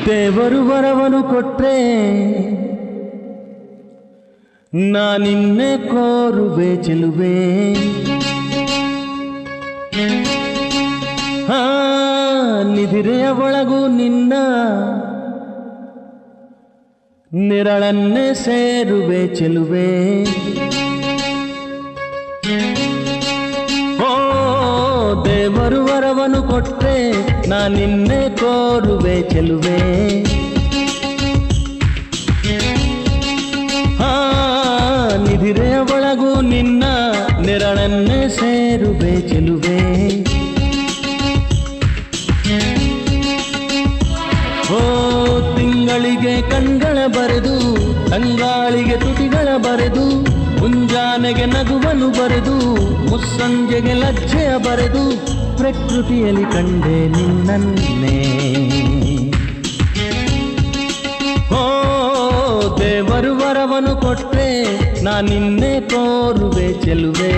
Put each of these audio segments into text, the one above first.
ದೇವರು ವರವನು ಕೊಟ್ರೆ ನಾನಿನ್ನೆ ಕೋರುವೆ ಚೆಲುವೆ. ನಿಧಿರೆಯ ಒಳಗೂ ನಿನ್ನ ನಿರಳನ್ನೇ ಸೇರುವೆ ಚೆಲುವೆ. ದೇವರು ವರವನು ಕೊಟ್ರೆ ನಾನಿನ್ನೆ ಕೋರುವೆ ಚೆಲುವೆ. ನಿಧಿರೆಯ ಒಳಗೂ ನಿನ್ನ ನೆರಳನ್ನೇ ಸೇರುವೆ ಚೆಲುವೆ. ತಿಂಗಳಿಗೆ ಕಣ್ಗಳ ಬರೆದು ತಂಗಾಳಿಗೆ ತುಟಿಗಳ ಬರೆದು ಮುಂಜಾನೆಗೆ ನಗುವನು ಬರೆದು ಮುಸ್ಸಂಜೆಗೆ ಲಜ್ಜೆಯ ಬರೆದು ಪ್ರಕೃತಿಯಲ್ಲಿ ಕಂಡೆ ನಿನ್ನನ್ನೇ. ದೇವರು ವರವನು ಕೊಟ್ರೆ ನಾನಿನ್ನೆ ಕೋರುವೆ ಚೆಲುವೆ.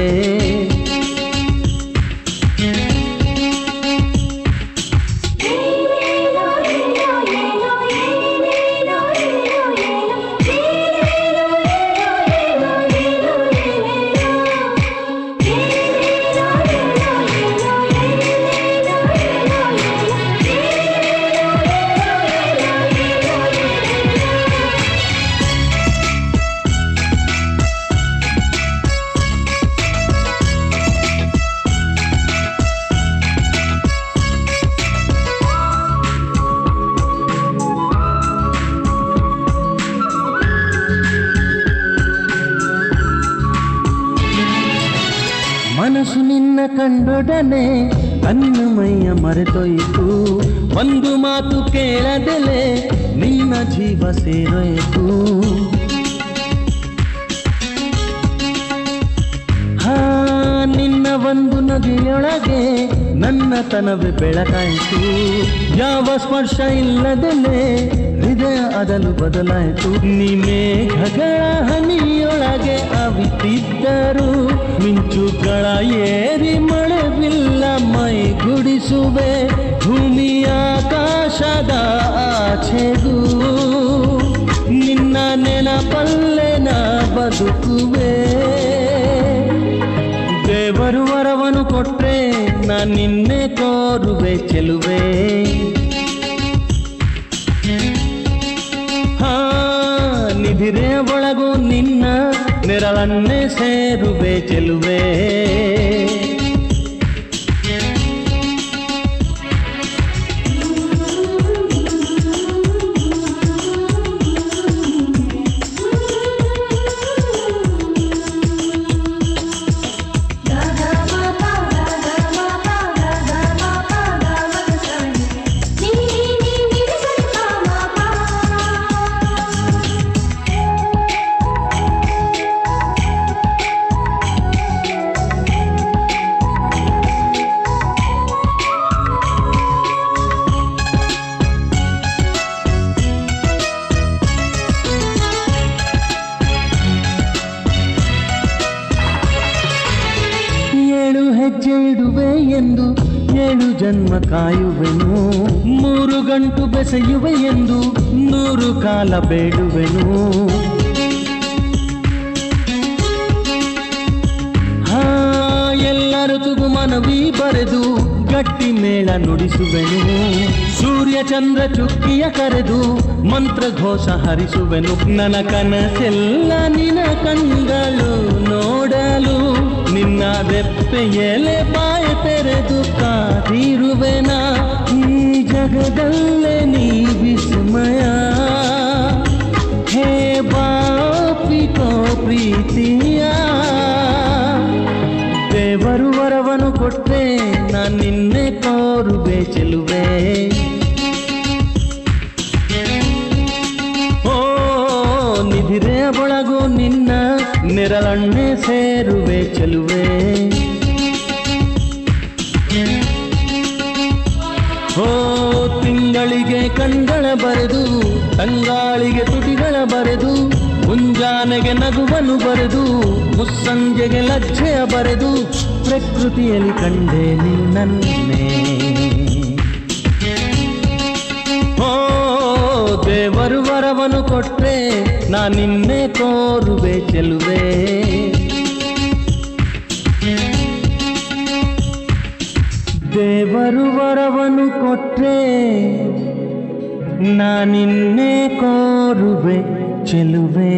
ಮನಸ್ಸು ನಿನ್ನ ಕಂಡೊಡನೆ ಅನ್ನಮಯ್ಯ ಮರೆತೊಯ್ತು. ಒಂದು ಮಾತು ಕೇಳದೆಲೆ ನಿನ್ನ ಜೀವ ಸೇರೊಯ್ತು. ನಿನ್ನ ಒಂದು ನದಿಯೊಳಗೆ ನನ್ನ ತನವೇ ಬೆಳಕಾಯಿತು. ಯಾವ ಸ್ಪರ್ಶ ಇಲ್ಲದೆಲೆ ಹೃದಯ ಅದಲು ಬದಲಾಯಿತು. ಮೇಘಗಳ ಹನಿಯೊಳಗೆ ಅವಿತಿದ್ದರು ಮಿಂಚುಗಳ ಏರಿ ಮಳೆ ಬಿಲ್ಲ ಮೈಗುಡಿಸುವೆ. ಭೂಮಿಯಾಕಾಶದ ಆಚೆಗೂ ನಿನ್ನ ನೆನಪಲ್ಲೇ ನಾ ಬದುಕುವೆ. ದೇವರು ವರವನು ಕೊಟ್ರೆ ನಾನಿನ್ನೆ ಕೋರುವೆ ಚೆಲುವೆ. ನಿಧಿರೆಯ ಒಳಗೂ ನಿನ್ನ ನೆರಳನ್ನೇ ಸೇರುವೆ ಚೆಲುವೆ. ಹೆಜ್ಜೆ ಇಡುವೆ ಎಂದು 7 ಜನ್ಮ ಕಾಯುವೆನು. 3 ಗಂಟು ಬೆಸೆಯುವೆ ಎಂದು 100 ಕಾಲ ಬೇಡುವೆನು. ಎಲ್ಲ ಋತುಗು ಮನವಿ ಬರೆದು ಗಟ್ಟಿ ಮೇಳ ನುಡಿಸುವೆನು. ಸೂರ್ಯ ಚಂದ್ರ ಚುಕ್ಕಿಯ ಕರೆದು ಮಂತ್ರ ಘೋಷ ಹರಿಸುವೆನು. ನನ್ನ ಕನಸೆಲ್ಲ ನಿನ್ನ ಕಣ್ಗಳು ನೋಡಲು ನಿನ್ನ ರೆಪ್ಪೆಯಲೆ ಬಾಯ ತೆರೆದು ಕಾದಿರುವೆನ. ಈ ಜಗದಲ್ಲೇ ನೀ ವಿಸ್ಮಯ. ಹೇ ಬಾಪಿಕೋ ಪ್ರೀತಿಯ. ದೇವರು ವರವನು ಕೊಟ್ರೆ ನಾನಿನ್ನೆ ಕೋರುವೆ ಚೆಲುವೆ. ಒಳಗೊಳಗೋ ನಿನ್ನ ನೆರಳನ್ನೇ ಸೇರುವೆ ಚೆಲುವೆ. ಓ ತಿಂಗಳಿಗೆ ಕಣ್ಗಳ ಬರೆದು ತಂಗಾಳಿಗೆ ತುಟಿಗಳ ಬರೆದು ಮುಂಜಾನೆಗೆ ನಗುವನು ಬರೆದು ಮುಸ್ಸಂಜೆಗೆ ಲಜ್ಜೆಯ ಬರೆದು ಪ್ರಕೃತಿಯಲ್ಲಿ ಕಂಡೆ ನಿನ್ನನ್ನೇ. ಓ ದೇವರು ವರವನು ಕೊಟ್ರೆ ನಾ ನಿನ್ನೆ ಕೋರುವೆ ಚೆಲುವೆ. ದೇವರು ವರವನು ಕೊಟ್ರೆ ನಾ ನಿನ್ನೆ ಕೋರುವೆ ಚೆಲುವೆ.